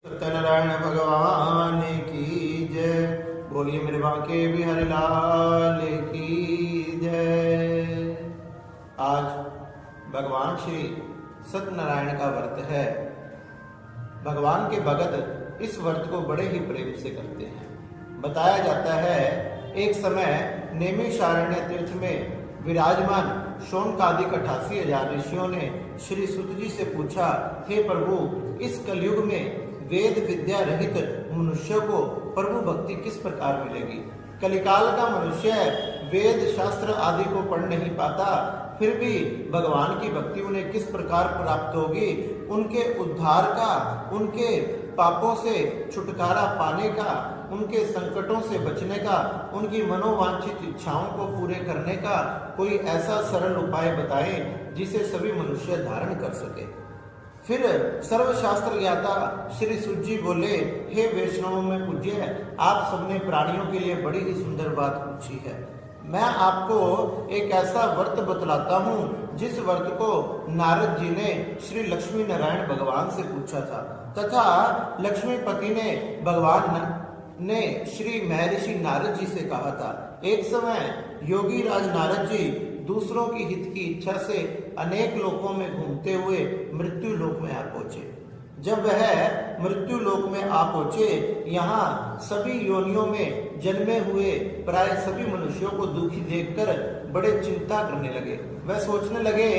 सत्यनारायण भगवान की जय। बोलिए मेरे बांके बिहारी लाल की जय। आज भगवान श्री सत्यनारायण का व्रत है। भगवान के भगत इस व्रत को बड़े ही प्रेम से करते हैं। बताया जाता है एक समय नैमिषारण्य तीर्थ में विराजमान शौनकादिक 88,000 ऋषियों ने श्री सुत जी से पूछा, हे प्रभु, इस कलयुग में वेद विद्या रहित मनुष्य को प्रभु भक्ति किस प्रकार मिलेगी? कलिकाल का मनुष्य वेद शास्त्र आदि को पढ़ नहीं पाता, फिर भी भगवान की भक्ति उन्हें किस प्रकार प्राप्त होगी? उनके उद्धार का, उनके पापों से छुटकारा पाने का, उनके संकटों से बचने का, उनकी मनोवांछित इच्छाओं को पूरे करने का कोई ऐसा सरल उपाय बताएं जिसे सभी मनुष्य धारण कर सके। फिर सर्वशास्त्र ज्ञाता श्री सुत जी बोले, हे वैष्णवों में पूज्य, आप सबने प्राणियों के लिए बड़ी ही सुंदर बात पूछी है। मैं आपको एक ऐसा व्रत बतलाता हूँ जिस व्रत को नारद जी ने श्री लक्ष्मी नारायण भगवान से पूछा था, तथा लक्ष्मीपति ने भगवान ने श्री महर्षि नारद जी से कहा था। एक समय योगी राज नारद जी दूसरों की हित की इच्छा से अनेक लोकों में घूमते हुए मृत्यु लोक में आ पहुंचे। जब वह मृत्यु लोक में आ पहुंचे, यहाँ सभी योनियों में जन्मे हुए प्राय सभी मनुष्यों को दुखी देखकर बड़े चिंता करने लगे। वह सोचने लगे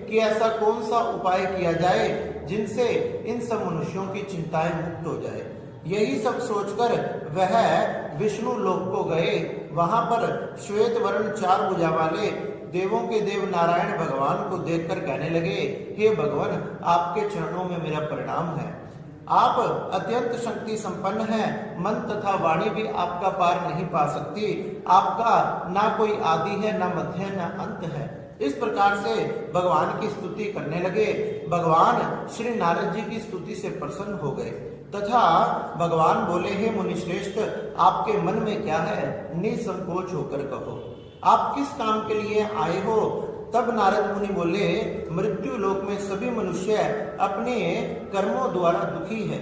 कि ऐसा कौन सा उपाय किया जाए जिनसे इन सब मनुष्यों की चिंताएं मुक्त हो जाए। यही सब सोचकर वह विष्णु लोक को गए। वहां पर श्वेत वर्ण 4 भुजा वाले देवों के देव नारायण भगवान को देखकर कहने लगे, हे भगवान, आपके चरणों में मेरा प्रणाम है। आप अत्यंत शक्ति संपन्न हैं, मन तथा वाणी भी आपका पार नहीं पा सकती। आपका ना कोई आदि है, ना मध्य है, ना अंत है। इस प्रकार से भगवान की स्तुति करने लगे। भगवान श्री नारद जी की स्तुति से प्रसन्न हो गए तथा भगवान बोले, हे मुनिश्रेष्ठ, आपके मन में क्या है? निसंकोच होकर कहो, आप किस काम के लिए आए हो? तब नारद मुनि बोले, मृत्यु लोक में सभी मनुष्य अपने कर्मों द्वारा दुखी है।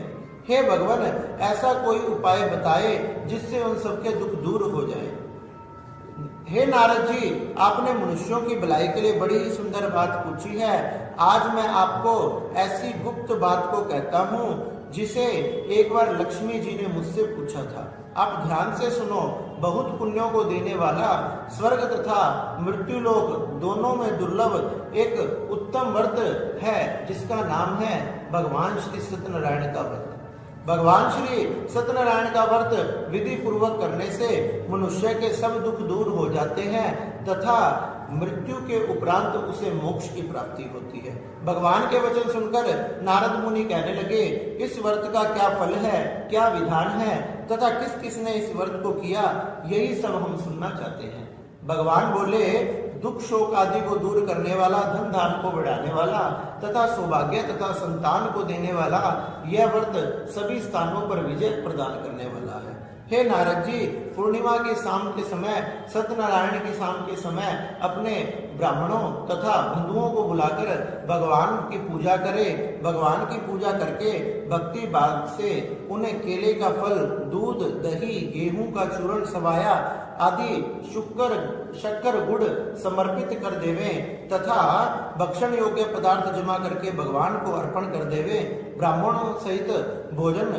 हे भगवान, ऐसा कोई उपाय बताए जिससे उन सबके दुख दूर हो जाए। हे नारद जी, आपने मनुष्यों की भलाई के लिए बड़ी ही सुंदर बात पूछी है। आज मैं आपको ऐसी गुप्त बात को कहता हूँ जिसे एक बार लक्ष्मी जी ने मुझसे पूछा था। आप ध्यान से सुनो। बहुत पुण्यों को देने वाला स्वर्ग तथा मृत्यु लोक दोनों में दुर्लभ एक उत्तम व्रत है जिसका नाम है भगवान श्री सत्यनारायण का व्रत। भगवान श्री सत्यनारायण का व्रत विधि पूर्वक करने से मनुष्य के सब दुख दूर हो जाते हैं तथा मृत्यु के उपरांत उसे मोक्ष की प्राप्ति होती है। भगवान के वचन सुनकर नारद मुनि कहने लगे, इस व्रत का क्या फल है, क्या विधान है तथा किस किस ने इस व्रत को किया, यही सब हम सुनना चाहते हैं। भगवान बोले, दुख शोक आदि को दूर करने वाला, धन धान को बढ़ाने वाला तथा सौभाग्य तथा संतान को देने वाला यह व्रत सभी स्थानों पर विजय प्रदान करने वाला है। हे नारद जी, पूर्णिमा की शाम के समय, सत्यनारायण की शाम के समय अपने ब्राह्मणों तथा बंधुओं को बुलाकर भगवान की पूजा करें। भगवान की पूजा करके भक्ति भाव से उन्हें केले का फल, दूध, दही, गेहूं का चूर्ण, सवाया आदि शक्कर गुड़ समर्पित कर देवें तथा भक्षण योग्य पदार्थ जमा करके भगवान को अर्पण कर देवें। ब्राह्मणों सहित भोजन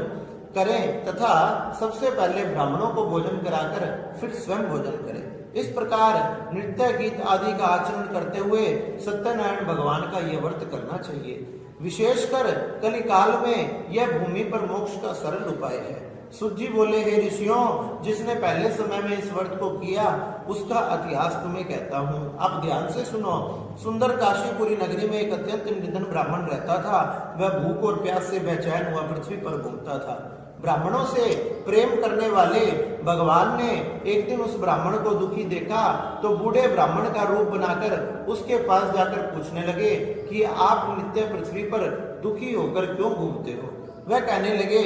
करें तथा सबसे पहले ब्राह्मणों को भोजन कराकर फिर स्वयं भोजन करें। इस प्रकार नृत्य गीत आदि का आचरण करते हुए सत्यनारायण भगवान का यह व्रत करना चाहिए। विशेषकर कलिकाल में यह भूमि पर मोक्ष का सरल उपाय है। सुत जी बोले, हे ऋषियों, जिसने पहले समय में इस व्रत को किया उसका इतिहास तुम्हें कहता हूँ। आप ध्यान से सुनो। सुंदर काशीपुरी नगरी में एक अत्यंत निर्धन ब्राह्मण रहता था। वह भूख और प्यास से बेचैन हुआ पृथ्वी पर घूमता था। ब्राह्मणों से प्रेम करने वाले भगवान ने एक दिन उस ब्राह्मण को दुखी देखा तो बूढ़े ब्राह्मण का रूप बनाकर उसके पास जाकर पूछने लगे कि आप नित्य पृथ्वी पर दुखी होकर क्यों घूमते हो? वह कहने लगे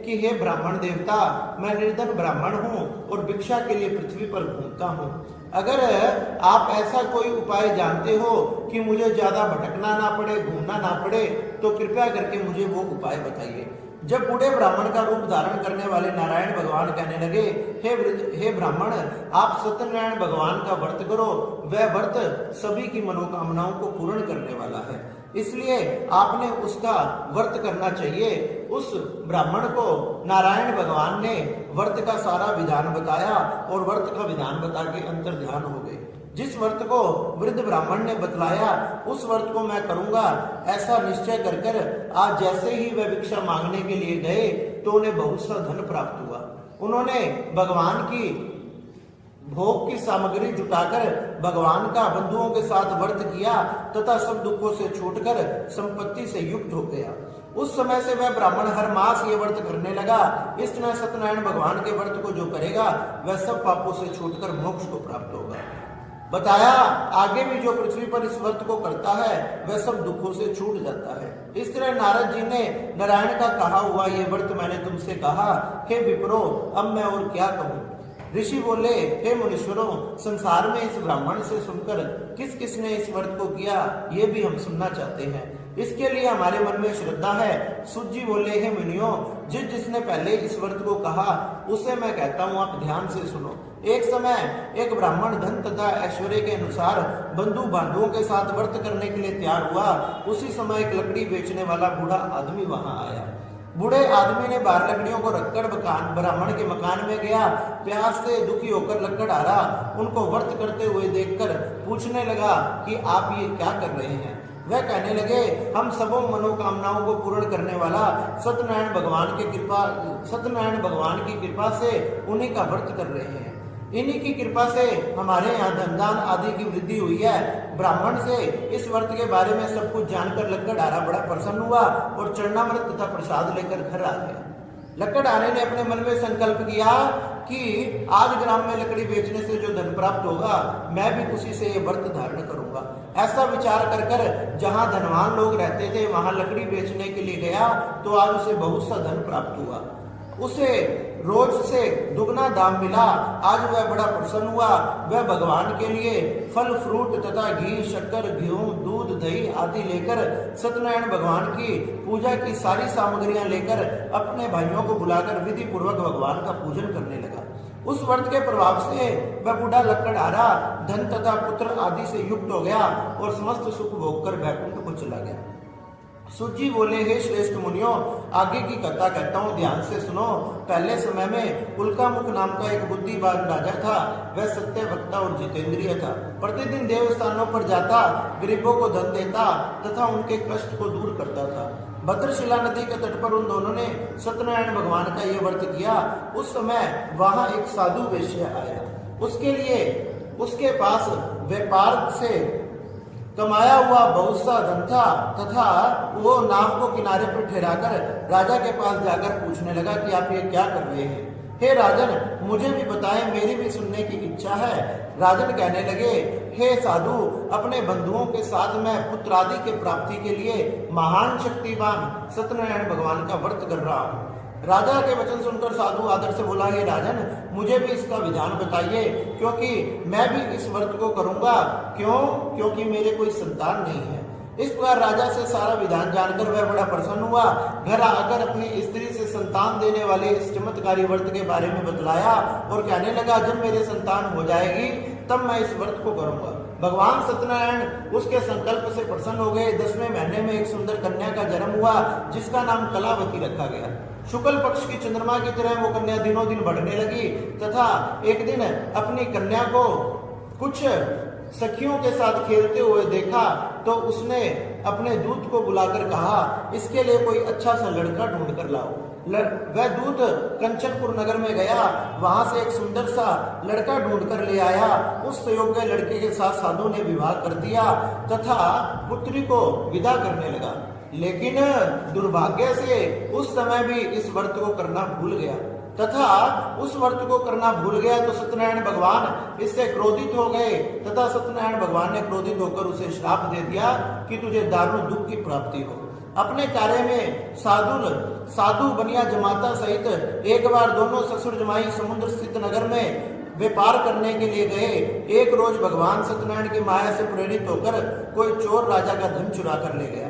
कि हे ब्राह्मण देवता, मैं निर्धन ब्राह्मण हूँ और भिक्षा के लिए पृथ्वी पर घूमता हूँ। अगर आप ऐसा कोई उपाय जानते हो कि मुझे ज्यादा भटकना ना पड़े, घूमना ना पड़े, तो कृपया करके मुझे वो उपाय बताइए। जब बूढ़े ब्राह्मण का रूप धारण करने वाले नारायण भगवान कहने लगे, हे ब्राह्मण, आप सत्यनारायण भगवान का व्रत करो, वह व्रत सभी की मनोकामनाओं को पूर्ण करने वाला है, इसलिए आपने उसका व्रत करना चाहिए। उस ब्राह्मण को नारायण भगवान ने व्रत का सारा विधान बताया और व्रत का विधान बता के अंतर ध्यान हो गए। जिस व्रत को वृद्ध ब्राह्मण ने बतलाया उस व्रत को मैं करूंगा ऐसा निश्चय कर कर आज जैसे ही वह भिक्षा मांगने के लिए गए तो उन्हें बहुत सा धन प्राप्त हुआ। उन्होंने भगवान की भोग की सामग्री जुटाकर भगवान का बंधुओं के साथ व्रत किया तथा सब दुखों से छूटकर संपत्ति से युक्त हो गया। उस समय से वह ब्राह्मण हर मास ये व्रत करने लगा। इस तरह सत्यनारायण भगवान के व्रत को जो करेगा वह सब पापों से छूटकर मोक्ष को प्राप्त होगा। बताया आगे भी जो पृथ्वी पर इस व्रत को करता है वह सब दुखों से छूट जाता है। इस तरह नारद जी ने नारायण का कहा हुआ ये व्रत मैंने तुमसे कहा, हे विप्रो, अब मैं और क्या कहूँ। ऋषि बोले, हे मुनीश्वरों, संसार में इस ब्राह्मण से सुनकर किस किसने इस व्रत को किया ये भी हम सुनना चाहते हैं, इसके लिए हमारे मन में श्रद्धा है। सूत जी बोले, हे मुनियों, जिसने पहले इस व्रत को कहा उसे मैं कहता हूँ, आप ध्यान से सुनो। एक समय एक ब्राह्मण धन तथा ऐश्वर्य के अनुसार बंधु बांधुओं के साथ व्रत करने के लिए तैयार हुआ। उसी समय एक लकड़ी बेचने वाला बूढ़ा आदमी वहां आया। बूढ़े आदमी ने 12 लकड़ियों को रखकर ब्राह्मण के मकान में गया। प्यास से दुखी होकर लकड़हारा उनको व्रत करते हुए देखकर पूछने लगा कि आप ये क्या कर रहे हैं। वह कहने लगे, हम सबों मनोकामनाओं को पूर्ण करने वाला सत्यनारायण भगवान की कृपा से उन्हीं का व्रत कर रहे हैं। इन्हीं की कृपा से हमारे यहाँ धनदान आदि की वृद्धि हुई है। ब्राह्मण से इस व्रत के बारे में सब कुछ जानकर लकड़हारा बड़ा प्रसन्न हुआ और चरणामृत तथा प्रसाद लेकर घर आ गया। लकड़हारे ने अपने मन में संकल्प किया कि आज ग्राम में लकड़ी बेचने से जो धन प्राप्त होगा मैं भी उसी से ये व्रत धारण करूंगा। ऐसा विचार कर कर जहाँ धनवान लोग रहते थे वहां लकड़ी बेचने के लिए गया तो आज उसे बहुत सा धन प्राप्त हुआ। उसे रोज से दुगना दाम मिला। आज वह बड़ा प्रसन्न हुआ। वह भगवान के लिए फल फ्रूट तथा घी, शक्कर, गेहूं, दूध, दही आदि लेकर सत्यनारायण भगवान की पूजा की सारी सामग्रियां लेकर अपने भाइयों को बुलाकर विधि पूर्वक भगवान का पूजन करने लगा। उस व्रत के प्रभाव से वह बूढ़ा लकड़हारा धन तथा पुत्र आदि से युक्त हो गया और समस्त सुख भोग कर बैकुंठ को चला गया। सूत बोले, हे श्रेष्ठ मुनियों, आगे की कथा कहता हूँ, ध्यान से सुनो। पहले समय में उल्कामुख नाम का एक बुद्धिमान राजा था। वह सत्य वक्ता और जितेंद्रिय था। प्रतिदिन देव स्थानों पर जाता, गरीबों को धन देता तथा उनके कष्ट को दूर करता था। भद्रशिला नदी के तट पर उन दोनों ने सत्यनारायण भगवान का ये व्रत किया। उस समय वहां एक साधु वैश्य आया। उसके पास व्यापार से कमाया हुआ बहुत सा धन था तथा वो नाव को किनारे पर ठहराकर राजा के पास जाकर पूछने लगा कि आप ये क्या कर रहे हैं। हे राजन, मुझे भी बताएं, मेरी भी सुनने की इच्छा है। राजन कहने लगे, हे साधु, अपने बंधुओं के साथ मैं पुत्र आदि के प्राप्ति के लिए महान शक्तिवान सत्यनारायण भगवान का व्रत कर रहा हूँ। राजा के वचन सुनकर साधु आदर से बोला, हे राजन, मुझे भी इसका विधान बताइए, क्योंकि मैं भी इस व्रत को करूंगा। क्योंकि मेरे कोई संतान नहीं है। इस प्रकार राजा से सारा विधान जानकर वह बड़ा प्रसन्न हुआ। घर आकर अपनी स्त्री से संतान देने वाले इस चमत्कारी व्रत के बारे में बतलाया और कहने लगा, जब मेरे संतान हो जाएगी तब मैं इस व्रत को करूंगा। भगवान सत्यनारायण उसके संकल्प से प्रसन्न हो गए। 10वें महीने में एक सुंदर कन्या का जन्म हुआ जिसका नाम कलावती रखा गया। शुक्ल पक्ष की चंद्रमा की तरह वो कन्या दिनों दिन बढ़ने लगी तथा एक दिन अपनी कन्या को कुछ सखियों के साथ खेलते हुए देखा तो उसने अपने दूत को बुलाकर कहा, इसके लिए कोई अच्छा सा लड़का ढूंढ कर लाओ। वह दूत कंचनपुर नगर में गया। वहां से एक सुंदर सा लड़का ढूंढ कर ले आया। उस योग्य लड़के के साथ साधु ने विवाह कर दिया तथा पुत्री को विदा करने लगा। लेकिन दुर्भाग्य से उस समय भी इस व्रत को करना भूल गया तथा उस व्रत को करना भूल गया तो सत्यनारायण भगवान इससे क्रोधित हो गए तथा सत्यनारायण भगवान ने क्रोधित होकर उसे श्राप दे दिया कि तुझे दारुण दुख की प्राप्ति हो। अपने कार्य में साधु बनिया जमाता सहित एक बार दोनों ससुर जमाई समुद्र स्थित नगर में व्यापार करने के लिए गए। एक रोज भगवान सत्यनारायण की माया से प्रेरित होकर कोई चोर राजा का धन चुरा कर ले गया।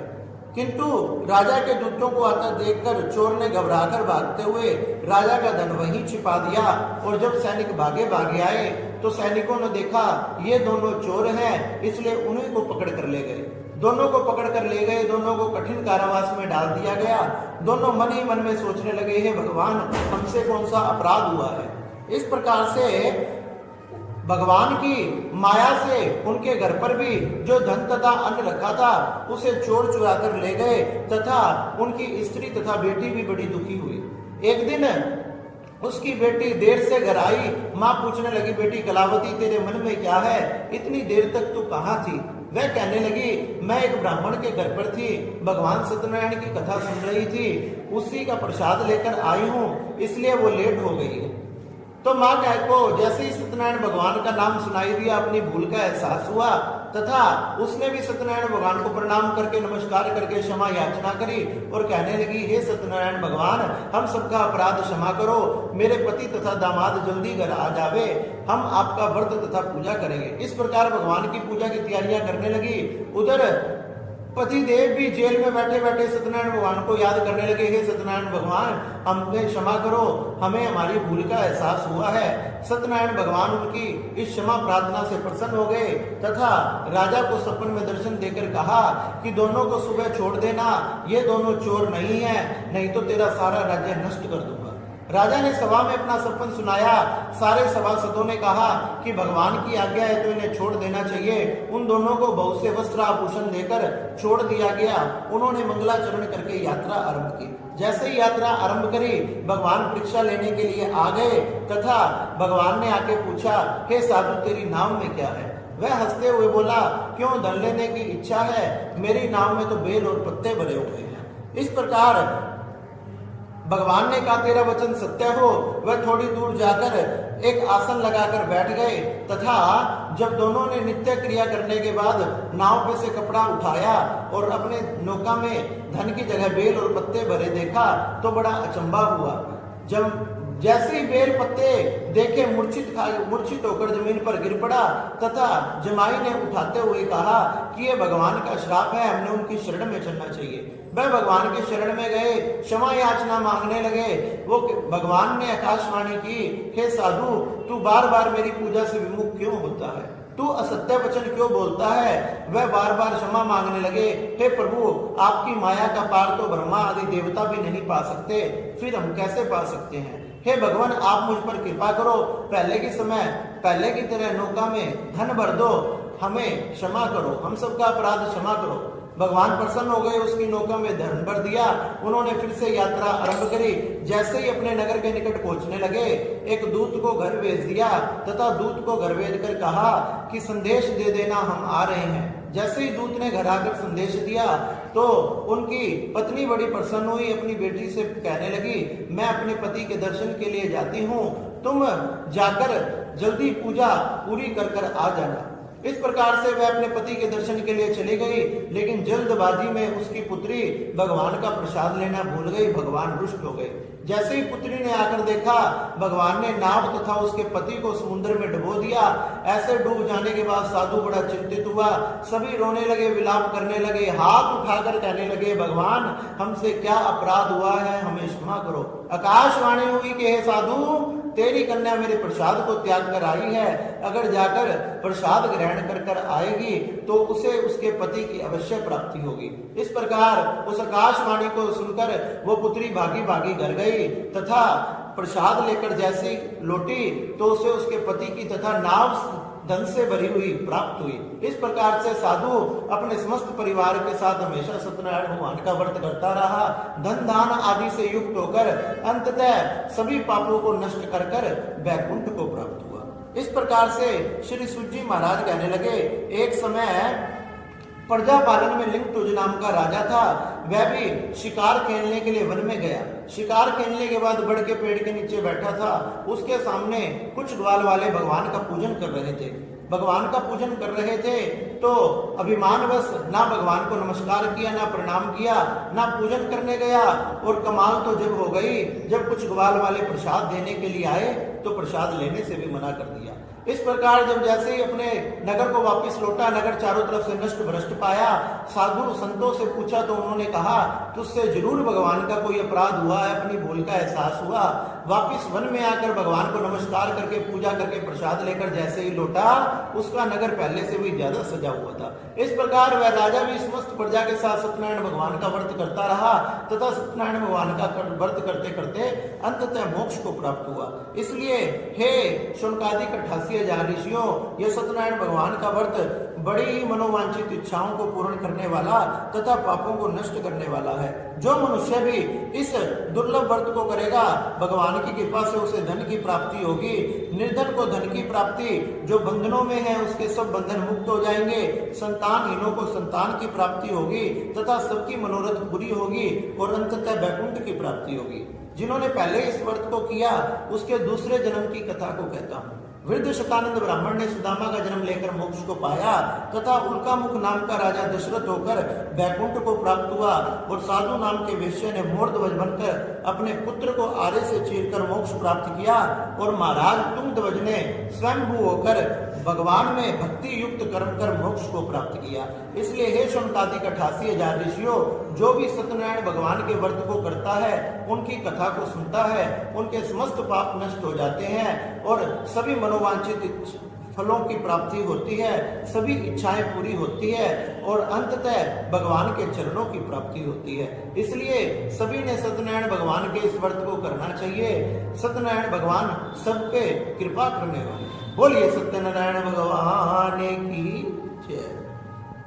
किंतु राजा के दूतों को आता देखकर चोर ने घबराकर भागते हुए राजा का धन वहीं छिपा दिया। और जब सैनिक भागे आए तो सैनिकों ने देखा ये दोनों चोर हैं, इसलिए उन्हीं को पकड़ कर ले गए। दोनों को पकड़ कर ले गए, दोनों को कठिन कारावास में डाल दिया गया। दोनों मन ही मन में सोचने लगे, हे भगवान, हमसे कौन सा अपराध हुआ है। इस प्रकार से भगवान की माया से उनके घर पर भी जो धन तथा अन्न रखा था उसे चोर चुरा कर ले गए तथा उनकी स्त्री तथा बेटी भी बड़ी दुखी हुई। एक दिन उसकी बेटी देर से घर आई। माँ पूछने लगी, बेटी कलावती, तेरे मन में क्या है? इतनी देर तक तू कहाँ थी? वह कहने लगी, मैं एक ब्राह्मण के घर पर थी, भगवान सत्यनारायण की कथा सुन रही थी, उसी का प्रसाद लेकर आई हूँ, इसलिए वो लेट हो गई है। तो माँ को जैसे ही सत्यनारायण भगवान का नाम सुनाई दिया, अपनी भूल का एहसास हुआ तथा उसने भी सत्यनारायण भगवान को प्रणाम करके नमस्कार करके क्षमा याचना करी और कहने लगी, हे सत्यनारायण भगवान, हम सबका अपराध क्षमा करो, मेरे पति तथा दामाद जल्दी घर आ जावे, हम आपका व्रत तथा पूजा करेंगे। इस प्रकार भगवान की पूजा की तैयारियां करने लगी। उधर पति देव भी जेल में बैठे बैठे सत्यनारायण भगवान को याद करने लगे, हे सत्यनारायण भगवान, हमें क्षमा करो, हमें हमारी भूल का एहसास हुआ है। सत्यनारायण भगवान उनकी इस क्षमा प्रार्थना से प्रसन्न हो गए तथा राजा को सपन में दर्शन देकर कहा कि दोनों को सुबह छोड़ देना, ये दोनों चोर नहीं है, नहीं तो तेरा सारा राज्य नष्ट कर दूंगा। राजा ने सभा में अपना सपन सुनाया। सारे सभासदों ने कहा कि भगवान की आज्ञा है तो इन्हें छोड़ देना चाहिए। उन दोनों को बहुत से वस्त्र आभूषण देकर छोड़ दिया गया। उन्होंने मंगलाचरण करके यात्रा आरंभ की। जैसे ही यात्रा आरंभ करी, भगवान परीक्षा लेने के लिए आ गए तथा भगवान ने आके पूछा, हे साधु, तेरी नाम में क्या है? वह हंसते हुए बोला, क्यों, धन लेने की इच्छा है? मेरी नाव में तो बेल और पत्ते भरे हुए हैं। इस प्रकार भगवान ने कहा, तेरा वचन सत्य हो। वह थोड़ी दूर जाकर एक आसन लगाकर बैठ गए तथा जब दोनों ने नित्य क्रिया करने के बाद नाव पे से कपड़ा उठाया और अपने नौका में धन की जगह बेल और पत्ते भरे देखा तो बड़ा अचंभा हुआ। जब जैसे ही बेल पत्ते देखे, मूर्छित होकर जमीन पर गिर पड़ा तथा जमाई ने उठाते हुए कहा कि ये भगवान का श्राप है, हमने उनकी शरण में चलना चाहिए। वह भगवान की शरण में गए, क्षमा याचना मांगने लगे। वो भगवान ने आकाशवाणी की, हे साधु, तू बार बार मेरी पूजा से विमुख क्यों होता है? तू असत्य वचन क्यों बोलता है? वह बार बार क्षमा मांगने लगे। हे प्रभु, आपकी माया का पार तो ब्रह्मा आदि देवता भी नहीं पा सकते, फिर हम कैसे पा सकते हैं? हे भगवान, आप मुझ पर कृपा करो, पहले की तरह नौका में धन भर दो, हमें क्षमा करो, हम सबका अपराध क्षमा करो। भगवान प्रसन्न हो गए, उसकी नौका में धन भर दिया। उन्होंने फिर से यात्रा आरंभ करी। जैसे ही अपने नगर के निकट पहुंचने लगे, एक दूत को घर भेज दिया तथा दूत को घर भेजकर कहा कि संदेश दे देना, हम आ रहे हैं। जैसे ही दूत ने घर आकर संदेश दिया तो उनकी पत्नी बड़ी प्रसन्न हुई, अपनी बेटी से कहने लगी, मैं अपने पति के दर्शन के लिए जाती हूँ, तुम जाकर जल्दी पूजा पूरी कर कर आ जाना। इस प्रकार से वह अपने पति के दर्शन के लिए चली गई, लेकिन जल्दबाजी में उसकी पुत्री भगवान का प्रसाद लेना भूल गई। भगवान रुष्ट हो गए। जैसे ही पुत्री ने आकर देखा, भगवान ने नाव तथा उसके पति को समुद्र में डुबो दिया। ऐसे डूब जाने के बाद साधु बड़ा चिंतित हुआ। सभी रोने लगे, विलाप करने लगे, हाथ उठाकर कहने लगे, भगवान, हमसे क्या अपराध हुआ है, हमें क्षमा करो। आकाशवाणी हुई कि हे साधु, तेरी कन्या मेरे प्रसाद को त्याग कर आई है, अगर जाकर प्रसाद ग्रहण कर कर आएगी तो उसे उसके पति की अवश्य प्राप्ति होगी। इस प्रकार उस आकाशवाणी को सुनकर वो पुत्री भागी भागी घर गई तथा प्रसाद लेकर जैसी लौटी तो उसे उसके पति की तथा नाव धन से भरी हुई प्राप्त हुई। इस प्रकार से साधु अपने समस्त परिवार के साथ हमेशा सत्यनारायण भगवान का व्रत करता रहा। धन दान आदि से युक्त होकर अंततः सभी पापों को नष्ट कर कर वैकुंठ को प्राप्त हुआ। इस प्रकार से श्री सूत जी महाराज कहने लगे, एक समय प्रजापालन में लिंगतुज नाम का राजा था। वह भी शिकार खेलने के लिए वन में गया। शिकार खेलने के बाद बड़ के पेड़ के नीचे बैठा था। उसके सामने कुछ ग्वाल वाले भगवान का पूजन कर रहे थे। भगवान का पूजन कर रहे थे तो अभिमानवश ना भगवान को नमस्कार किया, ना प्रणाम किया, ना पूजन करने गया। और कमाल तो जब हो गई जब कुछ ग्वाल वाले प्रसाद देने के लिए आए तो प्रसाद लेने से भी मना कर दिया। इस प्रकार जब जैसे ही अपने नगर को वापस लौटा, नगर चारों तरफ से नष्ट भ्रष्ट पाया, साधु संतों से पूछा तो उन्होंने कहा तुझसे जरूर भगवान का कोई अपराध हुआ है, अपनी भूल का एहसास हुआ। वापिस वन में आकर भगवान को नमस्कार करके पूजा करके प्रसाद लेकर जैसे ही लौटा, उसका नगर पहले से भी ज्यादा सजा हुआ था। इस प्रकार वह राजा भी समस्त प्रजा के साथ सत्यनारायण भगवान का व्रत करता रहा तथा सत्यनारायण भगवान का व्रत करते करते अंततः मोक्ष को प्राप्त हुआ। इसलिए हे शौनकादिक 88,000 ऋषियों, यह सत्यनारायण भगवान का व्रत बड़ी ही मनोवांछित इच्छाओं को पूर्ण करने वाला तथा पापों को नष्ट करने वाला है। जो मनुष्य भी इस दुर्लभ व्रत को करेगा, भगवान की कृपा से उसे धन की प्राप्ति होगी। निर्धन को धन की प्राप्ति, जो बंधनों में है उसके सब बंधन मुक्त हो जाएंगे। संतानहीनों को संतान की प्राप्ति होगी तथा सबकी मनोरथ पूरी होगी और अंततः वैकुंठ की प्राप्ति होगी। जिन्होंने पहले इस व्रत को किया उसके दूसरे जन्म की कथा को कहता हूँ। वृद्ध शतानंद ब्राह्मण ने सुदामा का जन्म लेकर मोक्ष को पाया तथा उनका मुख नाम का राजा दशरथ होकर वैकुंठ को प्राप्त हुआ। और साधु नाम के वेश्य ने मोरध्वज बनकर अपने पुत्र को आरे से चीरकर मोक्ष प्राप्त किया। और महाराज तुंगध्वज ने स्वयंभू होकर भगवान में भक्ति युक्त कर्म कर मोक्ष को प्राप्त किया। इसलिए हे शौनकादिक 88,000 ऋषियों, जो भी सत्यनारायण भगवान के व्रत को करता है, उनकी कथा को सुनता है, उनके समस्त पाप नष्ट हो जाते हैं और सभी मनोवांछित फलों की प्राप्ति होती है, सभी इच्छाएं पूरी होती है और अंततः भगवान के चरणों की प्राप्ति होती है। इसलिए सभी ने सत्यनारायण भगवान के इस व्रत को करना चाहिए। सत्यनारायण भगवान सब पे कृपा करने वाले। बोलिए सत्यनारायण भगवान की जय।